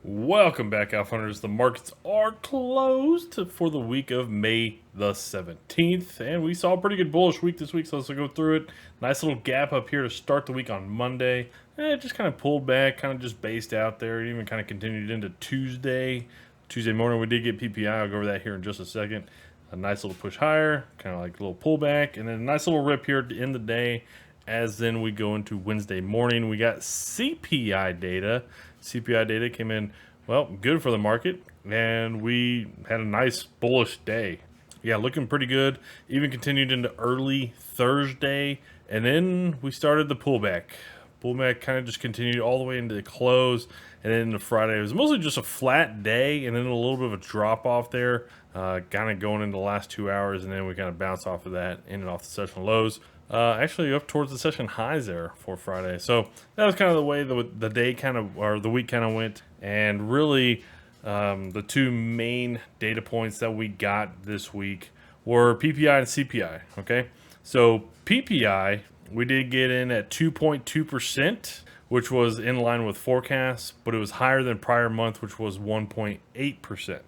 Welcome back, Alpha Hunters. The markets are closed for the week of May the 17th, and we saw a pretty good bullish week this week, so let's go through it. Nice little gap up here to start the week on Monday. It just kind of pulled back, kind of just based out there. It even kind of continued into Tuesday. Tuesday morning, we did get PPI. I'll go over that here in just a second. A nice little push higher, kind of like a little pullback, and then a nice little rip here to end the day. As then we go into Wednesday morning, we got CPI data. CPI data came in, well, good for the market, and we had a nice bullish day. Yeah, looking pretty good. Even continued into early Thursday, and then we started the pullback. Pullback kind of just continued all the way into the close, and then into Friday. It was mostly just a flat day, and then a little bit of a drop off there, kind of going into the last 2 hours, and then we kind of bounced off of that, ended off the session lows. Actually up towards the session highs there for Friday. So that was kind of the way the day kind of, or the week kind of went. And really, the two main data points that we got this week were PPI and CPI. Okay. So PPI, we did get in at 2.2%, which was in line with forecasts, but it was higher than prior month, which was 1.8%.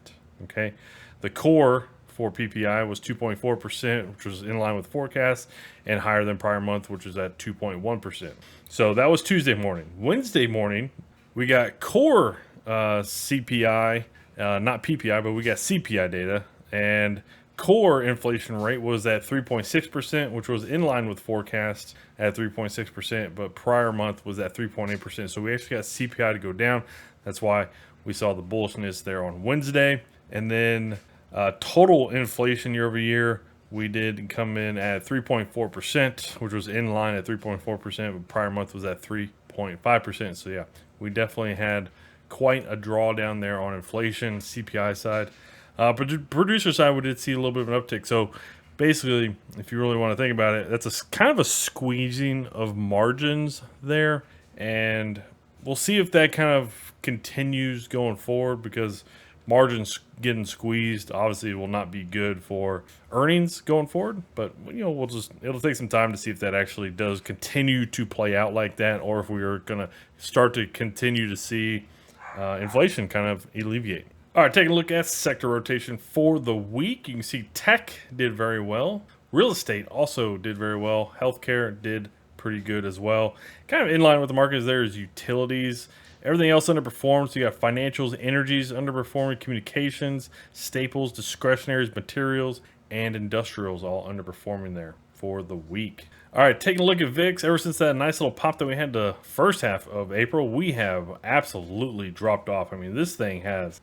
Okay. The core for PPI was 2.4%, which was in line with forecasts, and higher than prior month, which was at 2.1%. So that was Tuesday morning. Wednesday morning, we got core CPI, not PPI, but we got CPI data, and core inflation rate was at 3.6%, which was in line with forecasts at 3.6%, but prior month was at 3.8%. So we actually got CPI to go down. That's why we saw the bullishness there on Wednesday. And then total inflation year over year, we did come in at 3.4%, which was in line at 3.4%, but prior month was at 3.5%. So yeah, we definitely had quite a drawdown there on inflation, CPI side. But producer side, we did see a little bit of an uptick. So basically, if you really want to think about it, that's a kind of a squeezing of margins there. And we'll see if that kind of continues going forward, because margins getting squeezed obviously will not be good for earnings going forward. But it'll take some time to see if that actually does continue to play out like that, or if we are going to start to continue to see inflation kind of alleviate. All right, taking a look at sector rotation for the week. You can see tech did very well. Real estate also did very well. Healthcare did pretty good as well. Kind of in line with the markets there is utilities. Everything else underperformed. So you got financials, energies underperforming, communications, staples, discretionaries, materials, and industrials all underperforming there for the week. All right, taking a look at VIX. Ever since that nice little pop that we had the first half of April, we have absolutely dropped off. I mean, this thing has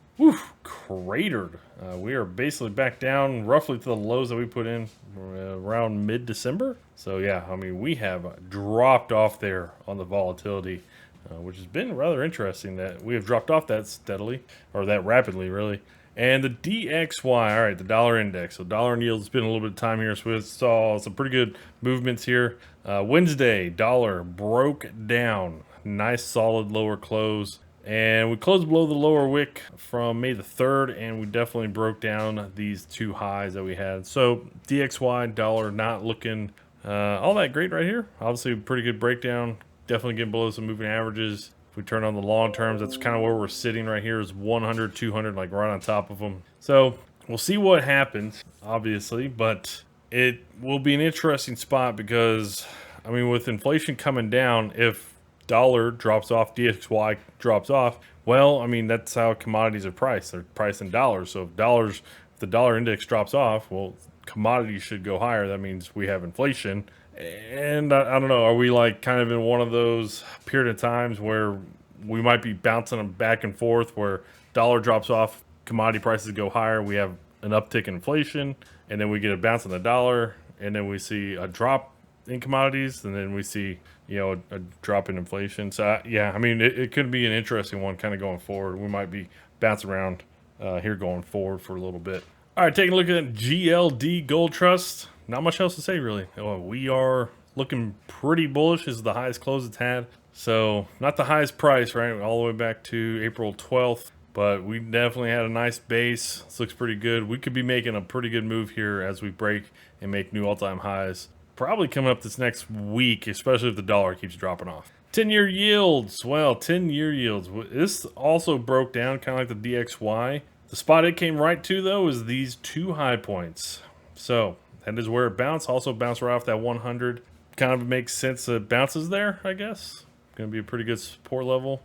cratered. We are basically back down roughly to the lows that we put in around mid-December. So yeah, I mean, we have dropped off there on the volatility. Which has been rather interesting that we have dropped off that steadily, or that rapidly, really. And the DXY, all right, the dollar index. So dollar and yield has been a little bit of time here. So we saw some pretty good movements here. Wednesday, dollar broke down. Nice, solid lower close. And we closed below the lower wick from May the 3rd, and we definitely broke down these two highs that we had. So DXY, dollar not looking all that great right here. Obviously, pretty good breakdown. Definitely getting below some moving averages. If we turn on the long terms, that's kind of where we're sitting right here, is 100, 200, like right on top of them. So we'll see what happens, obviously, but it will be an interesting spot because, I mean, with inflation coming down, if dollar drops off, DXY drops off, well, I mean, that's how commodities are priced. They're priced in dollars. So if the dollar index drops off, well, commodities should go higher. That means we have inflation. And I don't know, are we like kind of in one of those period of times where we might be bouncing them back and forth, where dollar drops off, commodity prices go higher, we have an uptick in inflation, and then we get a bounce on the dollar, and then we see a drop in commodities, and then we see, a drop in inflation. So yeah, I mean, it could be an interesting one kind of going forward. We might be bouncing around here going forward for a little bit. All right, taking a look at GLD Gold Trust. Not much else to say, really. We are looking pretty bullish. This is the highest close it's had. So not the highest price, right? All the way back to April 12th. But we definitely had a nice base. This looks pretty good. We could be making a pretty good move here as we break and make new all-time highs. Probably coming up this next week, especially if the dollar keeps dropping off. 10-year yields. Well, 10-year yields. This also broke down kind of like the DXY. The spot it came right to, though, is these two high points. So that is where it bounced. Also bounced right off that 100. Kind of makes sense that it bounces there, I guess. Going to be a pretty good support level.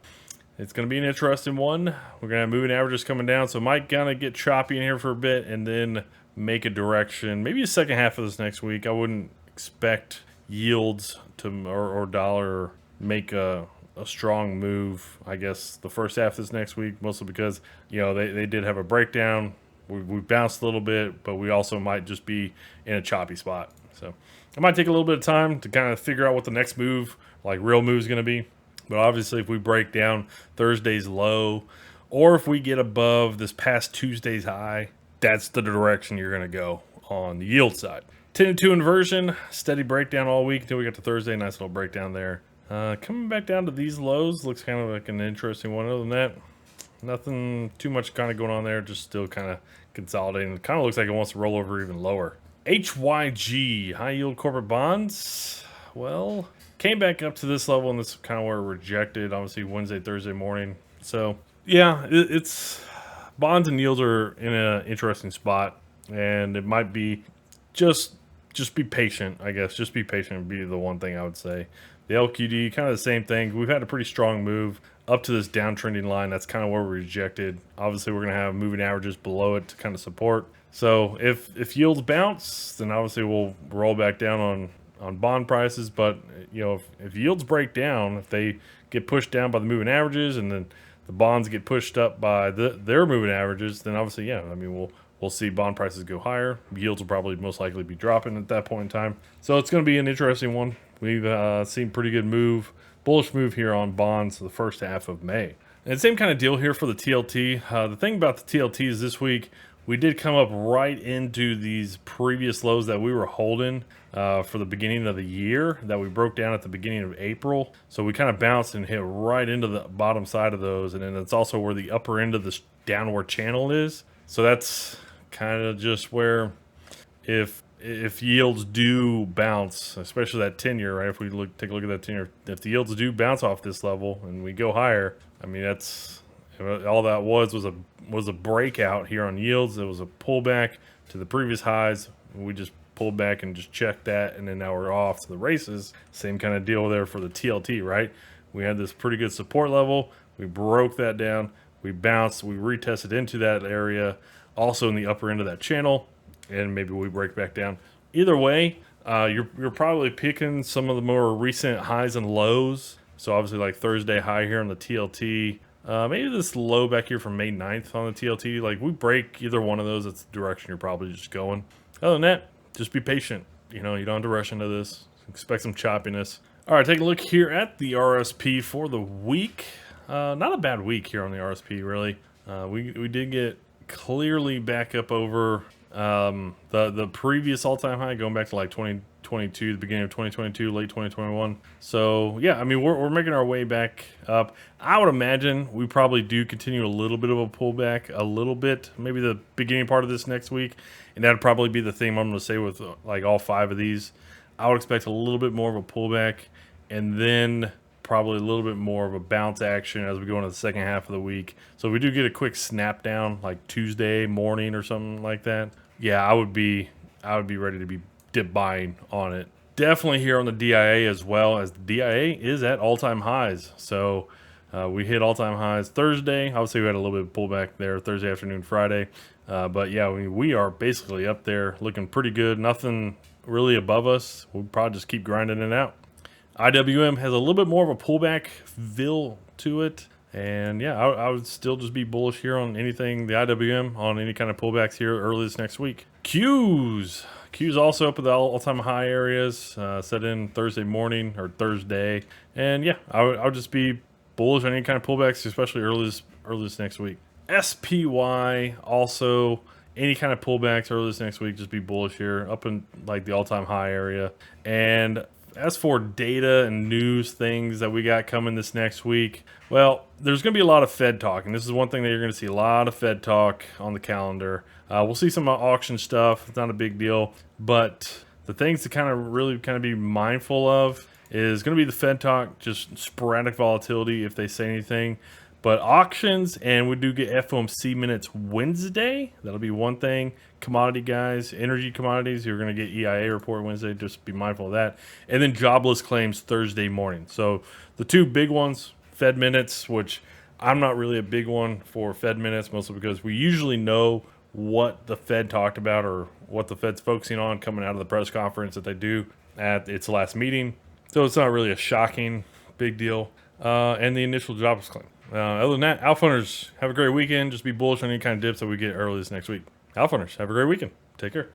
It's going to be an interesting one. We're going to have moving averages coming down, so it might kind of get choppy in here for a bit and then make a direction. Maybe the second half of this next week. I wouldn't expect yields to or dollar make a strong move, I guess, the first half of this next week, mostly because, you know, they did have a breakdown. We bounced a little bit, but we also might just be in a choppy spot. So it might take a little bit of time to kind of figure out what the next move, like real move, is going to be. But obviously, if we break down Thursday's low, or if we get above this past Tuesday's high, that's the direction you're going to go on the yield side. 10-2 inversion, steady breakdown all week until we get to Thursday. Nice little breakdown there. Coming back down to these lows, looks kind of like an interesting one. Other than that, nothing too much kind of going on there, just still kind of consolidating. It kind of looks like it wants to roll over even lower. HYG, high yield corporate bonds, well, came back up to this level, and this is kind of where it rejected, obviously, Wednesday, Thursday morning. So, yeah, it's bonds and yields are in an interesting spot, and it might be just be patient, I guess. Just be patient would be the one thing I would say. The LQD, kind of the same thing. We've had a pretty strong move up to this downtrending line. That's kind of where we rejected. Obviously, we're going to have moving averages below it to kind of support. So if yields bounce, then obviously we'll roll back down on bond prices. But, you know, if yields break down, if they get pushed down by the moving averages and then the bonds get pushed up by their moving averages, then obviously, yeah, I mean, we'll see bond prices go higher. Yields will probably most likely be dropping at that point in time. So it's going to be an interesting one. We've seen pretty good bullish move here on bonds the first half of May. And same kind of deal here for the TLT. The thing about the TLT is this week, we did come up right into these previous lows that we were holding for the beginning of the year that we broke down at the beginning of April. So we kind of bounced and hit right into the bottom side of those. And then it's also where the upper end of this downward channel is. So that's kind of just where if yields do bounce, especially that 10-year, right? If we take a look at that 10-year, if the yields do bounce off this level and we go higher, I mean, that's all that was a breakout here on yields. It was a pullback to the previous highs. We just pulled back and just checked that, and then now we're off to the races. Same kind of deal there for the TLT, right? We had this pretty good support level. We broke that down. We bounced. We retested into that area, also in the upper end of that channel, and maybe we break back down. Either way, you're probably picking some of the more recent highs and lows. So obviously like Thursday high here on the TLT. Maybe this low back here from May 9th on the TLT. Like we break either one of those, that's the direction you're probably just going. Other than that, just be patient. You know, you don't have to rush into this. Expect some choppiness. All right, take a look here at the RSP for the week. Not a bad week here on the RSP, really. We did get clearly back up over the previous all-time high, going back to like 2022, the beginning of 2022, late 2021. So yeah, I mean, we're making our way back up. I would imagine we probably do continue a little bit of a pullback, a little bit, maybe the beginning part of this next week, and that'd probably be the theme I'm going to say with like all 5 of these. I would expect a little bit more of a pullback, and then probably a little bit more of a bounce action as we go into the second half of the week. So if we do get a quick snap down like Tuesday morning or something like that, yeah, I would be ready to be dip buying on it. Definitely here on the DIA as well, as the DIA is at all-time highs. So we hit all-time highs Thursday. Obviously we had a little bit of pullback there Thursday afternoon, Friday. But yeah, we are basically up there looking pretty good. Nothing really above us. We'll probably just keep grinding it out. IWM has a little bit more of a pullback feel to it. And yeah, I would still just be bullish here on anything, the IWM, on any kind of pullbacks here early this next week. Q's also up at the all-time high areas, set in Thursday morning or Thursday. And yeah, I would just be bullish on any kind of pullbacks, especially early this next week. SPY also, any kind of pullbacks early this next week, just be bullish here, up in like the all-time high area. And as for data and news things that we got coming this next week, well, there's going to be a lot of Fed talk, and this is one thing that you're going to see a lot of Fed talk on the calendar. We'll see some auction stuff. It's not a big deal, but the things to kind of be mindful of is going to be the Fed talk, just sporadic volatility if they say anything. But auctions, and we do get FOMC minutes Wednesday. That'll be one thing. Commodity guys, energy commodities, you're going to get EIA report Wednesday. Just be mindful of that. And then jobless claims Thursday morning. So the two big ones, Fed minutes, which I'm not really a big one for Fed minutes, mostly because we usually know what the Fed talked about or what the Fed's focusing on coming out of the press conference that they do at its last meeting. So it's not really a shocking big deal. And the initial jobless claim. Other than that, Alpha Hunters, have a great weekend. Just be bullish on any kind of dips that we get early this next week. Alpha Hunters, have a great weekend. Take care.